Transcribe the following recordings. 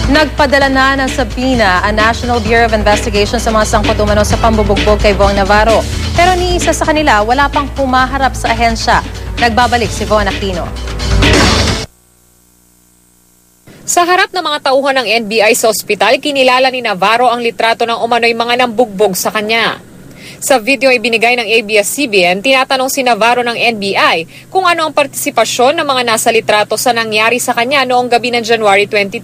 Nagpadala na ng subpoena ang National Bureau of Investigation sa mga sangkot umano sa pambubugbog kay Vong Navarro. Pero ni isa sa kanila wala pang pumaharap sa ahensya. Nagbabalik si Von Aquino. Sa harap ng mga tauhan ng NBI sa ospital, kinilala ni Navarro ang litrato ng umano'y mga nambugbog sa kanya. Sa video ibinigay ng ABS-CBN, tinatanong si Navarro ng NBI kung ano ang partisipasyon ng mga nasa litrato sa nangyari sa kanya noong gabi ng January 22.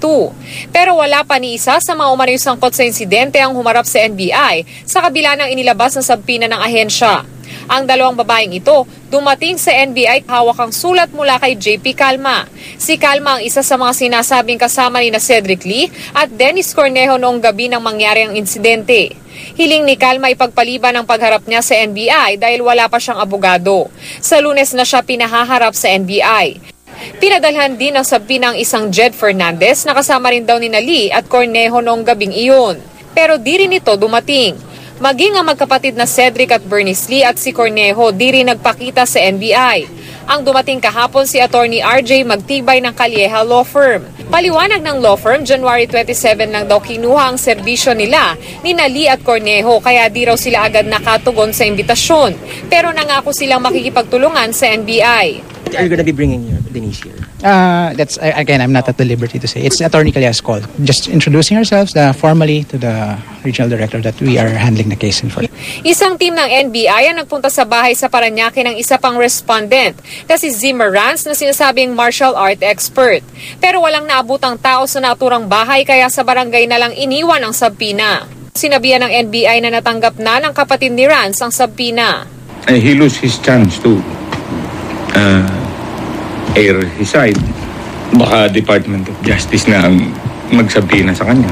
Pero wala pa ni isa sa mga umano'y sangkot sa insidente ang humarap sa NBI sa kabila ng inilabas na subpoena ng ahensya. Ang dalawang babaeng ito dumating sa NBI hawak ang sulat mula kay JP Calma. Si Calma ang isa sa mga sinasabing kasama ni Cedric Lee at Dennis Cornejo noong gabi ng mangyari ang insidente. Hiling ni Calma ipagpaliban ang pagharap niya sa NBI dahil wala pa siyang abogado. Sa Lunes na siya pinahaharap sa NBI. Pinadalhan din ng subpoena ang isang Jed Fernandez na kasama rin daw ni Lee at Cornejo noong gabing iyon. Pero di rin ito dumating. Maging ang magkapatid na Cedric at Bernice Lee at si Cornejo di rin nagpakita sa NBI. Ang dumating kahapon si Attorney RJ Magtibay ng Calleja Law Firm. Paliwanag ng law firm, January 27 lang daw kinuha ang serbisyo nila ni Lee at Cornejo kaya di raw sila agad nakatugon sa imbitasyon. Pero nangako silang makikipagtulungan sa NBI. Are you gonna be bringing your Denise here? That's again, I'm not at the liberty to say. It's Attorney Calleja's call. Just introducing ourselves formally to the regional director that we are handling the case in for. Isang team ng NBI ang nagpunta sa bahay sa Parañaque ng isa pang respondent na si Zimmer Rance na sinasabing martial art expert. Pero walang naabutang tao sa naturang bahay kaya sa barangay na lang iniwan ang subpoena. Sinabihan ng NBI na natanggap na ng kapatid ni Rance ang subpoena. He lost his chance to air his side. Baka Department of Justice na ang magsabina sa kanya.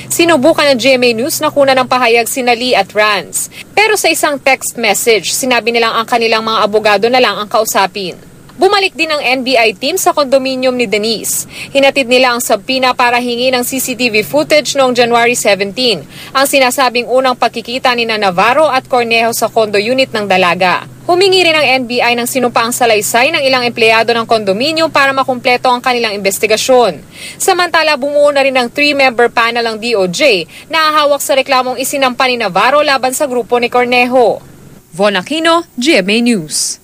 Sinubukan ng GMA News na kunan ng pahayag sina Lee at Rance. Pero sa isang text message, sinabi nilang ang kanilang mga abogado na lang ang kausapin. Bumalik din ang NBI team sa kondominium ni Denise. Hinatid nila ang subpoena para hingi ng CCTV footage noong January 17, ang sinasabing unang pagkikita ni Navarro at Cornejo sa condo unit ng dalaga. Humingi rin ang NBI ng sinumpaang salaysay ng ilang empleyado ng kondominium para makumpleto ang kanilang investigasyon. Samantala, bumuo na rin ng 3-member panel ng DOJ na hahawak sa reklamong isinampa ni Navarro laban sa grupo ni Cornejo. Von Aquino, GMA News.